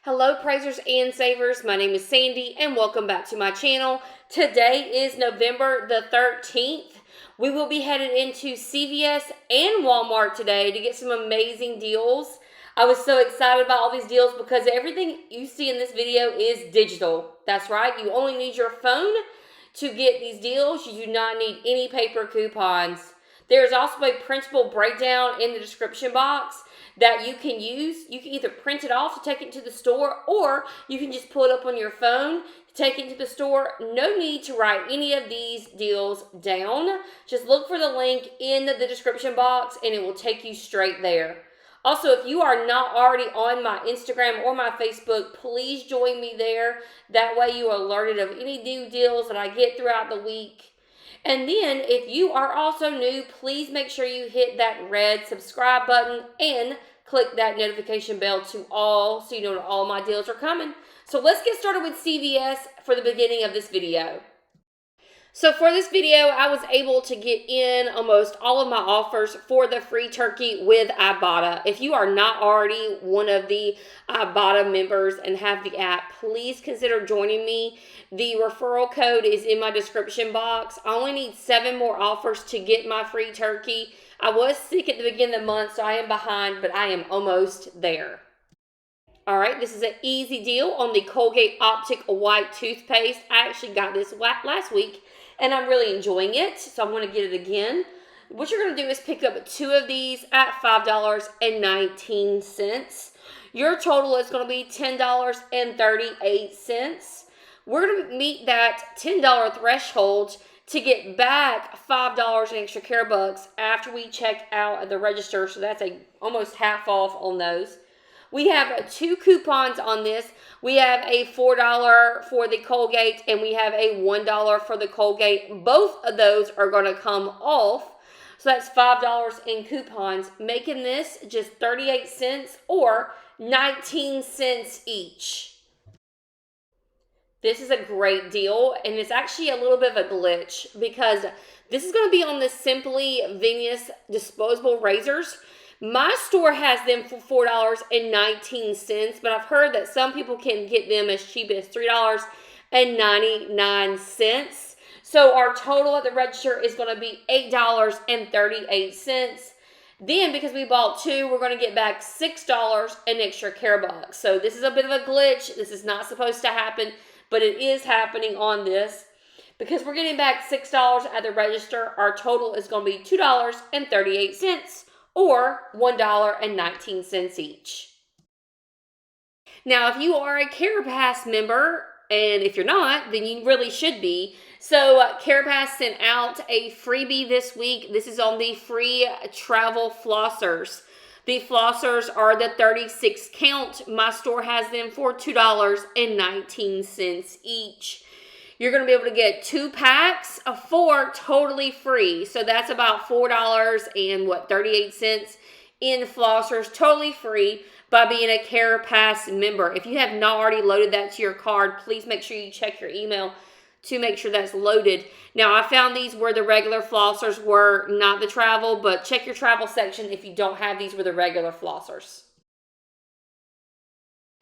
Hello praisers and savers, my name is Sandy and welcome back to my channel. Today is November the 13th. We will be headed into CVS and Walmart today to get some amazing deals. I was so excited about all these deals because everything you see in this video is digital. That's right, you only need your phone to get these deals. You do not need any paper coupons. There's also a printable breakdown in the description box that you can use. You can either print it off to take it to the store, or you can just pull it up on your phone to take it to the store. No need to write any of these deals down. Just look for the link in the description box and it will take you straight there. Also, if you are not already on my Instagram or my Facebook, please join me there. That way you are alerted of any new deals that I get throughout the week. And then, if you are also new, please make sure you hit that red subscribe button and click that notification bell to all so you know that all my deals are coming. So let's get started with CVS for the beginning of this video. So for this video, I was able to get in almost all of my offers for the free turkey with IBOTTA. If you are not already one of the IBOTTA members and have the app, please consider joining me. The referral code is in my description box. I only need 7 more offers to get my free turkey. I was sick at the beginning of the month, so I am behind, but I am almost there. All right, this is an easy deal on the Colgate Optic White toothpaste. I actually got this last week, and I'm really enjoying it, so I'm going to get it again. What you're going to do is pick up 2 of these at $5.19. Your total is going to be $10.38. We're going to meet that $10 threshold to get back $5 in extra care bucks after we check out at the register, so that's almost half off on those. We have 2 coupons on this. We have a $4 for the Colgate and we have a $1 for the Colgate. Both of those are going to come off. So that's $5 in coupons, making this just 38 cents or 19 cents each. This is a great deal, and it's actually a little bit of a glitch because this is going to be on the Simply Venus disposable razors. My store has them for $4.19, but I've heard that some people can get them as cheap as $3.99. So our total at the register is going to be $8.38. Then, because we bought 2, we're going to get back $6 in extra care bucks. So this is a bit of a glitch. This is not supposed to happen, but it is happening on this. Because we're getting back $6 at the register, our total is going to be $2.38. Or $1.19 each. Now, if you are a CarePass member, and if you're not, then you really should be. So, CarePass sent out a freebie this week. This is on the free travel flossers. The flossers are the 36 count. My store has them for $2.19 each. You're going to be able to get 2 packs of 4 totally free. So that's about $4.38 in flossers, totally free by being a CarePass member. If you have not already loaded that to your card, please make sure you check your email to make sure that's loaded. Now, I found these where the regular flossers were, not the travel, but check your travel section if you don't have these with the regular flossers.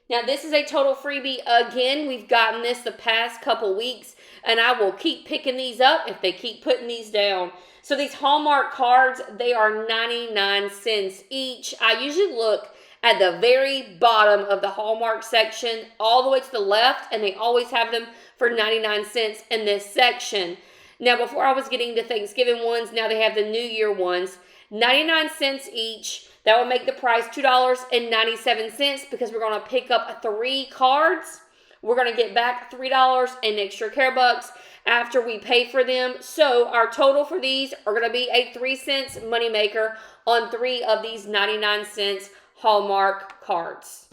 Now, this is a total freebie. Again, we've gotten this the past couple weeks, and I will keep picking these up if they keep putting these down. So these Hallmark cards, they are 99 cents each. I usually look at the very bottom of the Hallmark section all the way to the left, and they always have them for 99 cents in this section. Now, before I was getting the Thanksgiving ones, now they have the New Year ones. 99 cents each. That would make the price $2.97 because we're going to pick up 3 cards. We're going to get back $3 in extra care bucks after we pay for them. So our total for these are going to be a 3 cents moneymaker on 3 of these 99 cents Hallmark cards.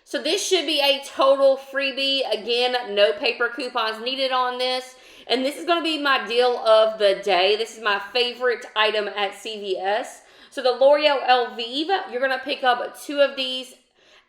So this should be a total freebie. Again, no paper coupons needed on this. And this is going to be my deal of the day. This is my favorite item at CVS. So the L'Oreal Elvive, you're going to pick up 2 of these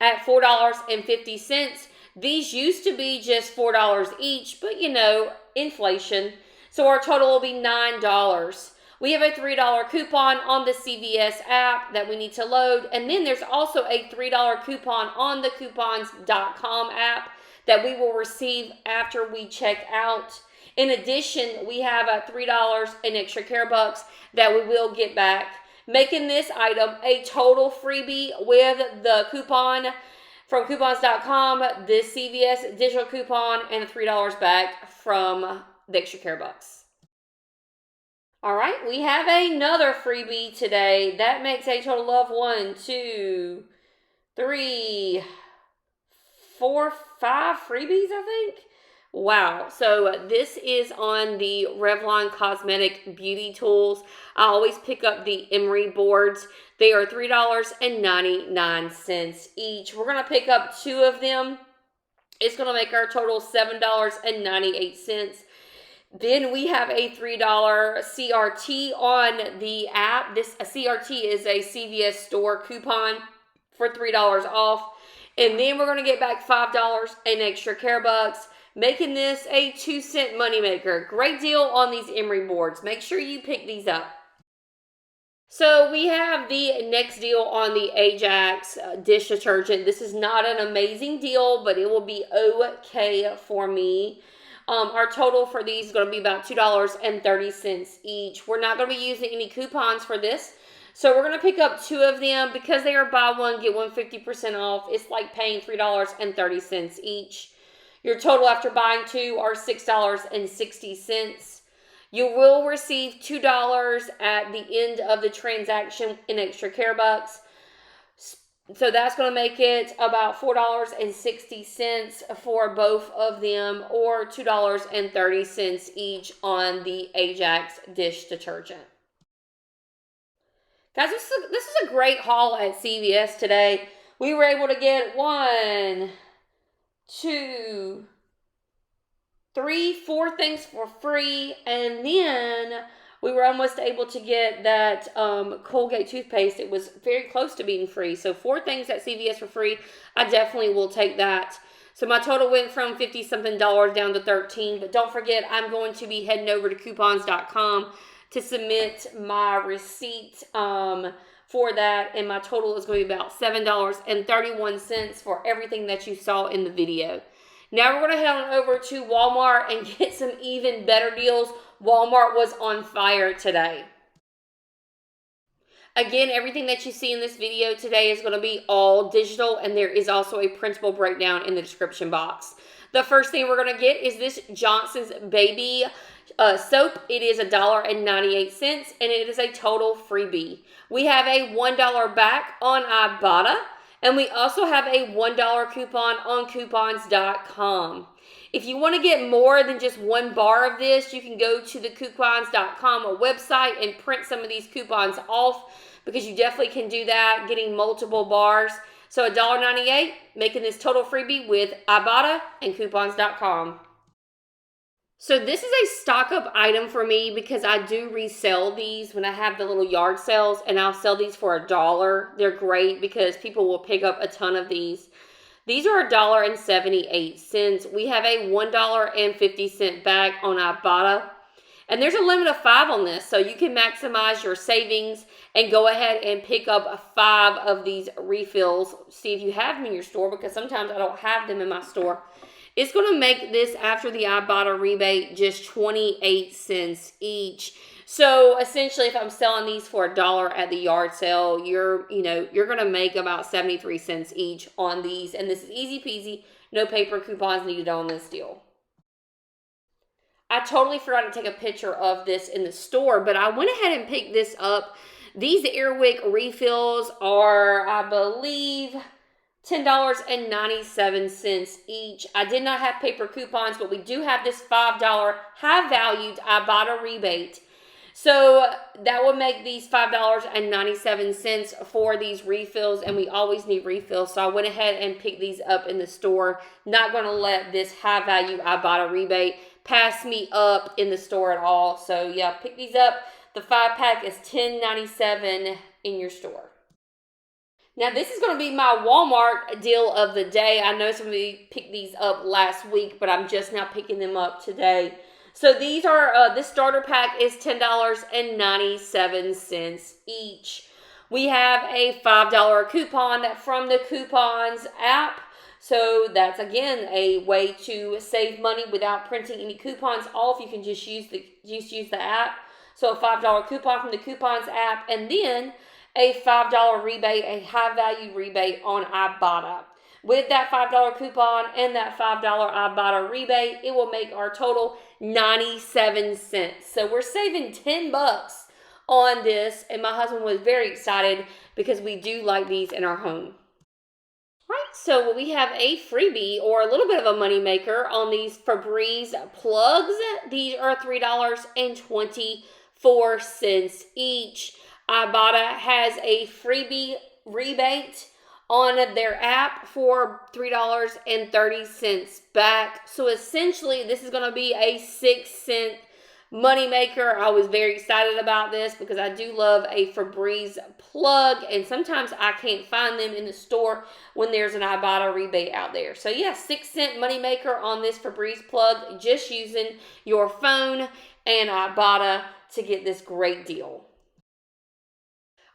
at $4.50. These used to be just $4 each, but you know, inflation. So our total will be $9. We have a $3 coupon on the CVS app that we need to load. And then there's also a $3 coupon on the coupons.com app that we will receive after we check out. In addition, we have a $3 in extra care bucks that we will get back, making this item a total freebie with the coupon from coupons.com, the CVS digital coupon, and $3 back from the extra care bucks. All right, we have another freebie today. That makes a total of 1, 2, 3, 4, 5 freebies, I think. Wow. So this is on the Revlon Cosmetic Beauty Tools. I always pick up the emery boards. They are $3.99 each. We're going to pick up 2 of them. It's going to make our total $7.98. Then we have a $3 CRT on the app. This CRT is a CVS store coupon for $3 off. And then we're going to get back $5 in extra care bucks, making this a 2-cent moneymaker. Great deal on these emery boards. Make sure you pick these up. So we have the next deal on the Ajax dish detergent. This is not an amazing deal, but it will be okay for me. Our total for these is going to be about $2.30 each. We're not going to be using any coupons for this. So we're going to pick up 2 of them because they are buy one, get one 50% off. It's like paying $3.30 each. Your total after buying 2 are $6.60. You will receive $2 at the end of the transaction in extra care bucks. So that's going to make it about $4.60 for both of them, or $2.30 each on the Ajax dish detergent. Guys, this is a great haul at CVS today. We were able to get 1, 2, 3, 4 things for free, and then we were almost able to get that Colgate toothpaste. It was very close to being free. So 4 things at CVS for free. I definitely will take that. So my total went from $50-something down to $13. But don't forget, I'm going to be heading over to coupons.com to submit my receipt for that. And my total is going to be about $7.31 for everything that you saw in the video. Now we're going to head on over to Walmart and get some even better deals. Walmart was on fire today. Again, everything that you see in this video today is going to be all digital, and there is also a printable breakdown in the description box. The first thing we're going to get is this Johnson's Baby soap. It is $1.98, and it is a total freebie. We have a $1 back on IBOTTA, and we also have a $1 coupon on coupons.com. If you want to get more than just 1 bar of this, you can go to the coupons.com website and print some of these coupons off, because you definitely can do that, getting multiple bars. So $1.98, making this total freebie with IBOTTA and coupons.com. So this is a stock up item for me because I do resell these when I have the little yard sales, and I'll sell these for $1. They're great because people will pick up a ton of these. These are $1.78. We have a $1.50 back on IBOTTA. And there's a limit of 5 on this, so you can maximize your savings and go ahead and pick up 5 of these refills. See if you have them in your store, because sometimes I don't have them in my store. It's going to make this, after the IBOTTA rebate, just 28 cents each. So essentially, if I'm selling these for $1 at the yard sale, you're going to make about 73 cents each on these. And this is easy peasy. No paper coupons needed on this deal. I totally forgot to take a picture of this in the store, but I went ahead and picked this up. These Airwick refills are, I believe, $10.97 each. I did not have paper coupons, but we do have this $5 high-valued IBOTTA rebate. So that would make these $5.97 for these refills, and we always need refills. So I went ahead and picked these up in the store. Not going to let this high-value IBOTTA rebate pass me up in the store at all. So yeah, pick these up. The 5-pack is $10.97 in your store. Now this is going to be my Walmart deal of the day. I know somebody picked these up last week, but I'm just now picking them up today. So these are, this starter pack is $10.97 each. We have a $5 coupon from the Coupons app. So that's, again, a way to save money without printing any coupons off. You can just use the app. So a $5 coupon from the Coupons app, and then a $5 rebate, a high-value rebate on IBOTTA. With that $5 coupon and that $5 IBOTTA rebate, it will make our total 97 cents. So we're saving $10 on this, and my husband was very excited because we do like these in our home. Right, so we have a freebie or a little bit of a money maker on these Febreze plugs. These are $3.24 each. IBOTTA has a freebie rebate on their app for $3.30 back. So essentially, this is going to be a 6-cent money maker. I was very excited about this because I do love a Febreze plug, and sometimes I can't find them in the store when there's an IBOTTA rebate out there. So yeah, 6-cent money maker on this Febreze plug, just using your phone and IBOTTA to get this great deal.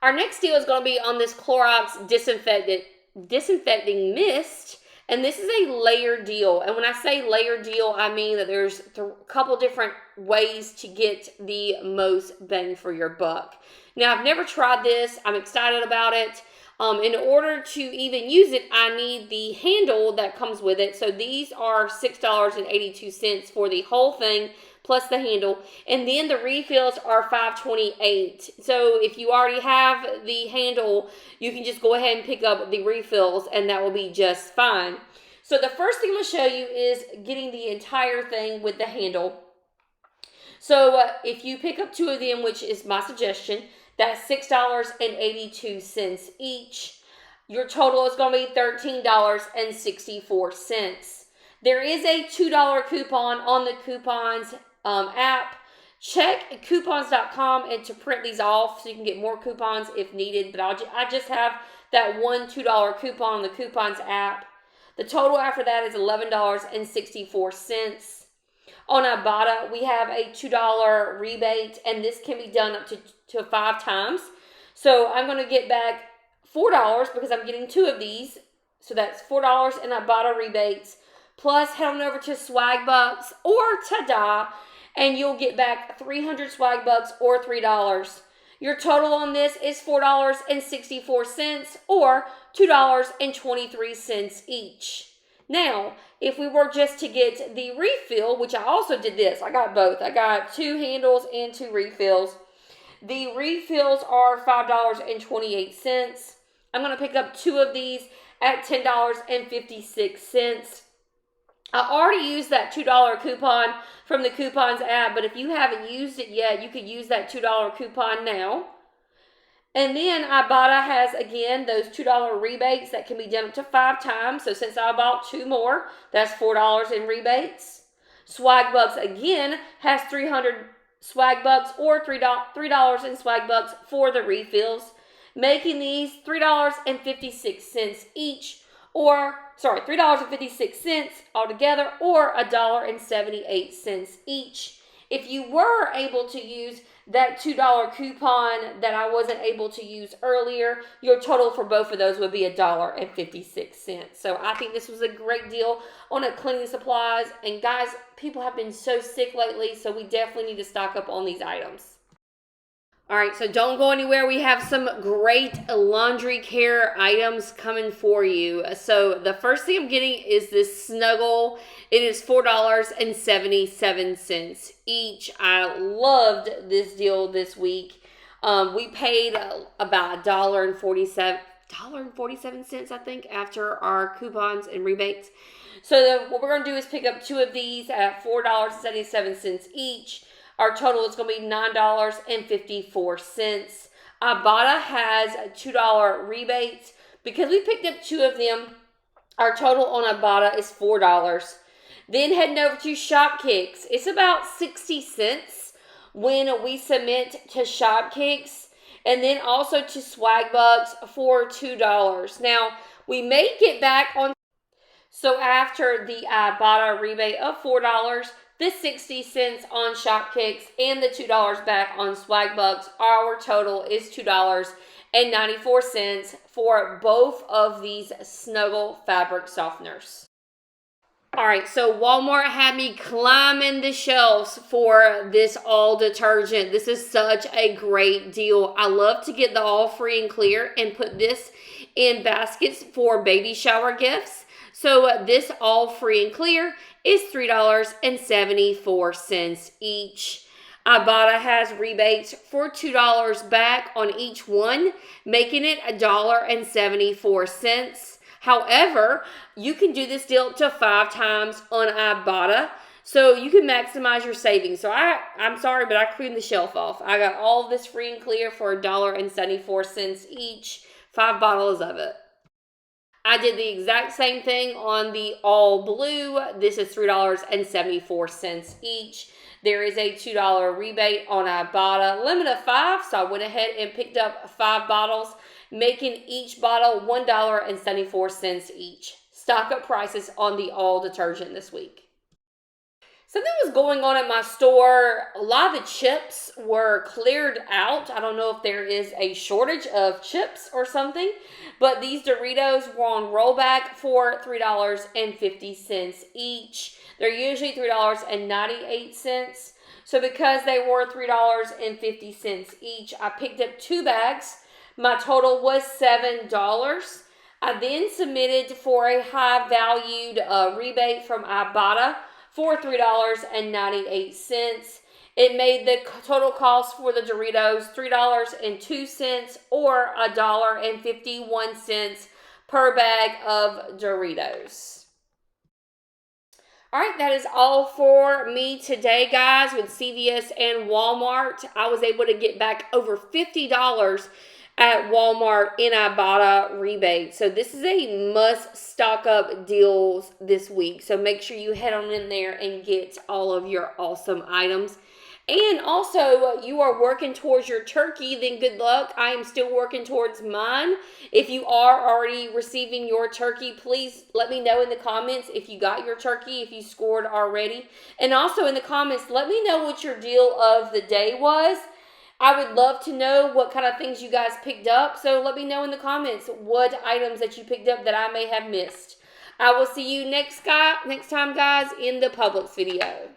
Our next deal is going to be on this Clorox disinfecting mist. And this is a layered deal. And when I say layered deal, I mean that there's a couple different ways to get the most bang for your buck. Now, I've never tried this. I'm excited about it. In order to even use it, I need the handle that comes with it. So these are $6.82 for the whole thing, plus the handle. And then the refills are $5.28. So if you already have the handle, you can just go ahead and pick up the refills, and that will be just fine. So the first thing I'm going to show you is getting the entire thing with the handle. So if you pick up 2 of them, which is my suggestion, that's $6.82 each. Your total is going to be $13.64. There is a $2 coupon on the Coupons app. Check coupons.com and to print these off so you can get more coupons if needed. But I just have that one $2 coupon on the Coupons app. The total after that is $11.64. On IBOTTA, we have a $2 rebate, and this can be done up to 5 times. So I'm going to get back $4 because I'm getting 2 of these. So that's $4 in IBOTTA rebates. Plus, head on over to Swagbucks or Tada, and you'll get back 300 Swagbucks or $3. Your total on this is $4.64 or $2.23 each. Now, if we were just to get the refill, which I also did this, I got both. I got 2 handles and 2 refills. The refills are $5.28. I'm going to pick up 2 of these at $10.56. I already used that $2 coupon from the Coupons app, but if you haven't used it yet, you could use that $2 coupon now. And then IBOTTA has, again, those $2 rebates that can be done up to 5 times. So since I bought 2 more, that's $4 in rebates. Swagbucks, again, has 300 Swagbucks or $3 in Swagbucks for the refills, making these $3.56 each, or, $3.56 altogether, or $1.78 each. If you were able to use that $2 coupon that I wasn't able to use earlier, your total for both of those would be $1.56. So I think this was a great deal on cleaning supplies. And guys, people have been so sick lately, so we definitely need to stock up on these items. All right, so don't go anywhere. We have some great laundry care items coming for you. So the first thing I'm getting is this Snuggle. It is $4.77 each. I loved this deal this week. We paid about $1.47, I think, after our coupons and rebates. So what we're going to do is pick up 2 of these at $4.77 each. Our total is going to be $9.54. IBOTTA has $2 rebates. Because we picked up 2 of them, our total on IBOTTA is $4. Then heading over to Shopkicks. It's about 60 cents when we submit to Shopkicks. And then also to Swagbucks for $2. Now, we may get back on. So after the IBOTTA rebate of $4, the 60 cents on Shopkicks, and the $2 back on Swagbucks. Our total is $2.94 for both of these Snuggle fabric softeners. All right, so Walmart had me climbing the shelves for this all detergent. This is such a great deal. I love to get the all free and clear and put this in baskets for baby shower gifts. So this all free and clear is $3.74 each. IBOTTA has rebates for $2 back on each one, making it $1.74. However, you can do this deal up to 5 times on Ibotta, so you can maximize your savings. So I'm sorry, but I cleaned the shelf off. I got all of this free and clear for $1.74 each, 5 bottles of it. I did the exact same thing on the all blue. This is $3.74 each. There is a $2 rebate on Ibotta, limit of 5, so I went ahead and picked up 5 bottles, making each bottle $1.74 each. Stock up prices on the all detergent this week. Something was going on at my store. A lot of the chips were cleared out. I don't know if there is a shortage of chips or something, but these Doritos were on rollback for $3.50 each. They're usually $3.98. So because they were $3.50 each, I picked up 2 bags. My total was $7. I then submitted for a high-valued rebate from Ibotta for $3.98. It made the total cost for the Doritos $3.02 or $1.51 per bag of Doritos. All right, that is all for me today, guys, with CVS and Walmart. I was able to get back over $50 at Walmart in Ibotta rebate. So this is a must stock up deals this week. So make sure you head on in there and get all of your awesome items. And also, you are working towards your turkey, then good luck. I am still working towards mine. If you are already receiving your turkey, please let me know in the comments if you got your turkey, if you scored already. And also in the comments, let me know what your deal of the day was. I would love to know what kind of things you guys picked up. So let me know in the comments what items that you picked up that I may have missed. I will see you next time, guys, in the Publix video.